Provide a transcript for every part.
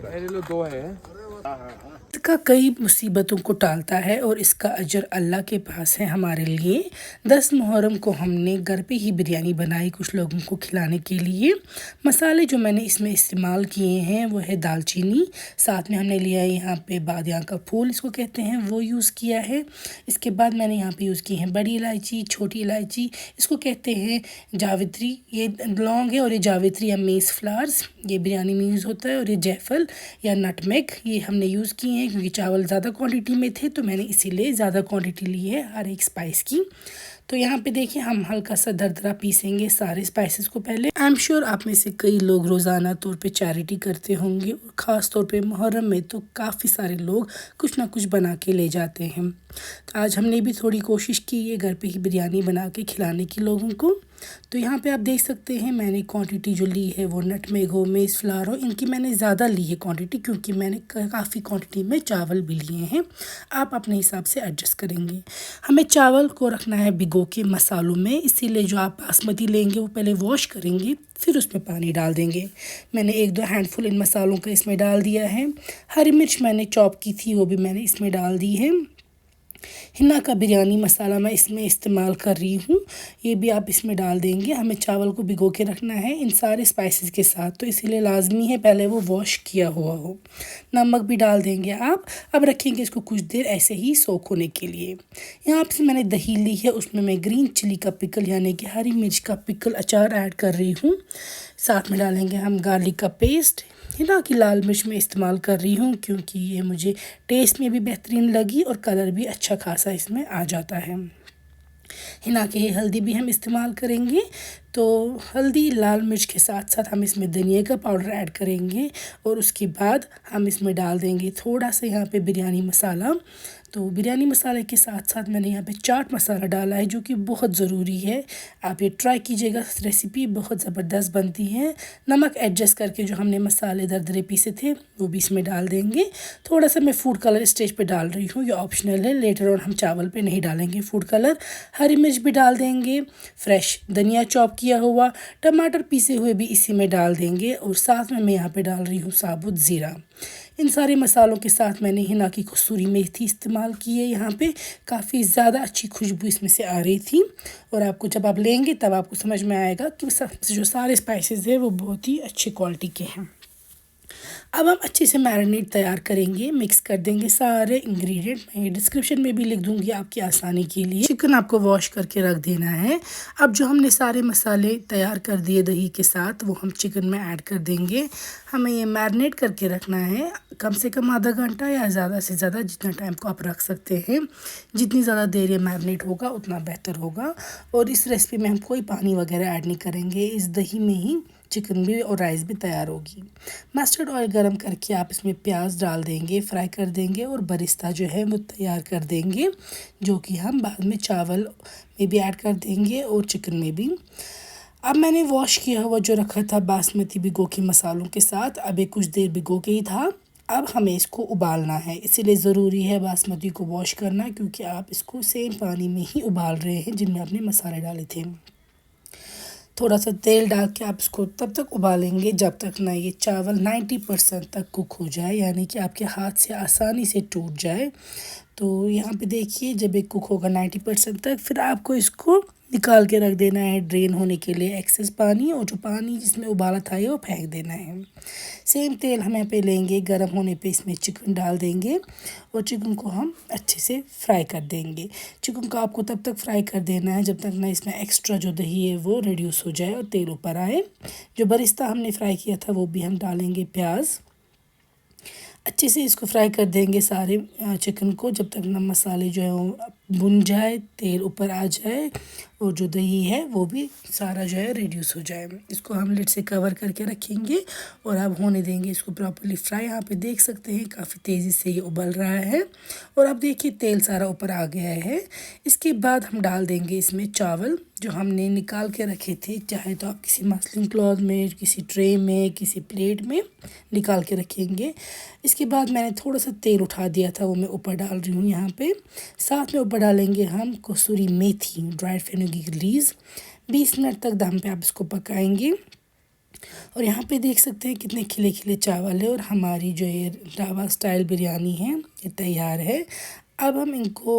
मेरे लिए दो है। का कई मुसीबतों को टालता है और इसका अजर अल्लाह के पास है हमारे लिए। 10 मुहर्रम को हमने घर पे ही बिरयानी बनाई कुछ लोगों को खिलाने के लिए। मसाले जो मैंने इसमें इस्तेमाल किए हैं वो है दालचीनी, साथ में हमने लिया है यहाँ पे बादियाँ का फूल इसको कहते हैं, वो यूज़ किया है। इसके बाद मैंने यहाँ पे यूज़ की है बड़ी इलायची, छोटी इलायची, इसको कहते हैं जावित्री, ये लौंग है, और ये जावित्री या मेस फ्लावर्स ये बिरयानी में यूज़ होता है, और ये जायफल या नटमेग ये हमने यूज़ किए हैं क्योंकि चावल ज़्यादा क्वांटिटी में थे तो मैंने इसीलिए ज़्यादा क्वांटिटी ली है हर एक स्पाइस की। तो यहाँ पे देखिए हम हल्का सा दरदरा पीसेंगे सारे स्पाइसेस को पहले। आई एम श्योर आप में से कई लोग रोज़ाना तौर पे चैरिटी करते होंगे और ख़ास तौर पे मुहर्रम में तो काफ़ी सारे लोग कुछ ना कुछ बना के ले जाते हैं। तो आज हमने भी थोड़ी कोशिश की है घर पे ही बिरयानी बना के खिलाने की लोगों को। तो यहाँ पे आप देख सकते हैं मैंने क्वांटिटी जो ली है वो नटमेग हो, मेस फ्लावर हो, इनकी मैंने ज़्यादा ली है क्वांटिटी क्योंकि मैंने काफ़ी क्वांटिटी में चावल भी लिए हैं। आप अपने हिसाब से एडजस्ट करेंगे। हमें चावल को रखना है भिगो के मसालों में, इसीलिए जो आप बासमती लेंगे वो पहले वॉश करेंगे फिर उसमें पानी डाल देंगे। मैंने 1-2 हैंडफुल इन मसालों का इसमें डाल दिया है। हरी मिर्च मैंने चॉप की थी वो भी मैंने इसमें डाल दी है। हिना का बिरयानी मसाला मैं इसमें इस्तेमाल कर रही हूँ, ये भी आप इसमें डाल देंगे। हमें चावल को भिगो के रखना है इन सारे स्पाइसेस के साथ, तो इसीलिए लाजमी है पहले वो वॉश किया हुआ हो। नमक भी डाल देंगे आप। अब रखेंगे इसको कुछ देर ऐसे ही सोख होने के लिए। यहाँ पे मैंने दही ली है, उसमें मैं ग्रीन चिली का पिकल यानी कि हरी मिर्च का पिकल अचार ऐड कर रही हूँ। साथ में डालेंगे हम गार्लिक का पेस्ट। हिना की लाल मिर्च मैं इस्तेमाल कर रही हूँ क्योंकि ये मुझे टेस्ट में भी बेहतरीन लगी और कलर भी अच्छा खासा इसमें आ जाता है। हिना की हल्दी भी हम इस्तेमाल करेंगे। तो हल्दी लाल मिर्च के साथ साथ हम इसमें धनिया का पाउडर ऐड करेंगे और उसके बाद हम इसमें डाल देंगे थोड़ा सा यहाँ पे बिरयानी मसाला। तो बिरयानी मसाले के साथ साथ मैंने यहाँ पे चाट मसाला डाला है जो कि बहुत ज़रूरी है। आप ये ट्राई कीजिएगा, रेसिपी बहुत ज़बरदस्त बनती है। नमक एडजस्ट करके जो हमने मसाले दरदरे पीसे थे वो भी इसमें डाल देंगे। थोड़ा सा मैं फूड कलर स्टेज पे डाल रही हूँ, ये ऑप्शनल है, लेटर ऑन हम चावल पे नहीं डालेंगे फूड कलर। हरी मिर्च भी डाल देंगे, फ्रेश धनिया चॉप किया हुआ, टमाटर पीसे हुए भी इसी में डाल देंगे और साथ में मैं यहाँ पे डाल रही हूँ साबुत ज़ीरा। इन सारे मसालों के साथ मैंने हिना की कसूरी मेथी इस्तेमाल की है। यहाँ पे काफ़ी ज़्यादा अच्छी खुशबू इसमें से आ रही थी और आपको जब आप लेंगे तब आपको समझ में आएगा कि जो सारे स्पाइसेस हैं वो बहुत ही अच्छी क्वालिटी के हैं। अब हम अच्छे से मैरिनेट तैयार करेंगे, मिक्स कर देंगे सारे इंग्रेडिएंट। मैं डिस्क्रिप्शन में भी लिख दूंगी आपकी आसानी के लिए। चिकन आपको वॉश करके रख देना है। अब जो हमने सारे मसाले तैयार कर दिए दही के साथ वो हम चिकन में ऐड कर देंगे। हमें ये मैरिनेट करके रखना है कम से कम आधा घंटा या ज़्यादा से ज़्यादा जितना टाइम को आप रख सकते हैं। जितनी ज़्यादा देर ये मैरिनेट होगा उतना बेहतर होगा। और इस रेसिपी में हम कोई पानी वगैरह ऐड नहीं करेंगे, इस दही में ही चिकन भी और राइस भी तैयार होगी। मस्टर्ड ऑयल गरम करके आप इसमें प्याज डाल देंगे, फ्राई कर देंगे और बरिस्ता जो है वो तैयार कर देंगे जो कि हम बाद में चावल में भी ऐड कर देंगे और चिकन में भी। अब मैंने वॉश किया हुआ जो रखा था बासमती भिगो के मसालों के साथ, अब ये कुछ देर भिगो के ही था। अब हमें इसको उबालना है, इसीलिए ज़रूरी है बासमती को वॉश करना क्योंकि आप इसको सेम पानी में ही उबाल रहे हैं जिनमें आपने मसाले डाले थे। थोड़ा सा तेल डाल के आप इसको तब तक उबालेंगे जब तक ना ये चावल 90% तक कुक हो जाए, यानी कि आपके हाथ से आसानी से टूट जाए। तो यहाँ पे देखिए जब ये कुक होगा 90% तक, फिर आपको इसको निकाल के रख देना है ड्रेन होने के लिए एक्सेस पानी, और जो पानी जिसमें उबाला था ये वो फेंक देना है। सेम तेल हम यहाँ पे लेंगे, गर्म होने पे इसमें चिकन डाल देंगे और चिकन को हम अच्छे से फ्राई कर देंगे। चिकन को आपको तब तक फ्राई कर देना है जब तक ना इसमें एक्स्ट्रा जो दही है वो रिड्यूस हो जाए और तेल ऊपर आए। जो बरिस्ता हमने फ्राई किया था वो भी हम डालेंगे, प्याज अच्छे से इसको फ्राई कर देंगे सारे चिकन को जब तक ना मसाले जो है वो भुन जाए, तेल ऊपर आ जाए और जो दही है वो भी सारा जो है रिड्यूस हो जाए। इसको हम लिड से कवर करके रखेंगे और अब होने देंगे इसको प्रॉपर्ली फ्राई। यहाँ पे देख सकते हैं काफ़ी तेज़ी से ये उबल रहा है और अब देखिए तेल सारा ऊपर आ गया है। इसके बाद हम डाल देंगे इसमें चावल जो हमने निकाल के रखे थे, चाहे तो आप किसी मसलिन क्लॉथ में, किसी ट्रे में, किसी प्लेट में निकाल के रखेंगे। इसके बाद मैंने थोड़ा सा तेल उठा दिया था वो मैं ऊपर डाल रही हूँ यहाँ पे। साथ में ऊपर डालेंगे हम कसूरी मेथी, ड्राइड फेनुग्रीक लीव्स। 20 मिनट तक दम पे आप इसको पकाएंगे। और यहाँ पे देख सकते हैं कितने खिले खिले चावल है और हमारी जो ये ढाबा स्टाइल बिरयानी है ये तैयार है। अब हम इनको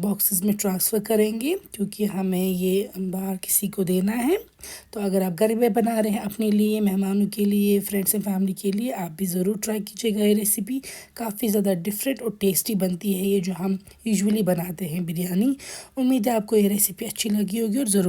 बॉक्सेस में ट्रांसफ़र करेंगे क्योंकि हमें ये बाहर किसी को देना है। तो अगर आप घर में बना रहे हैं अपने लिए, मेहमानों के लिए, फ्रेंड्स एंड फैमिली के लिए, आप भी ज़रूर ट्राई कीजिएगा। ये रेसिपी काफ़ी ज़्यादा डिफरेंट और टेस्टी बनती है, ये जो हम यूजुअली बनाते हैं बिरयानी। उम्मीद है आपको ये रेसिपी अच्छी लगी होगी और ज़रूर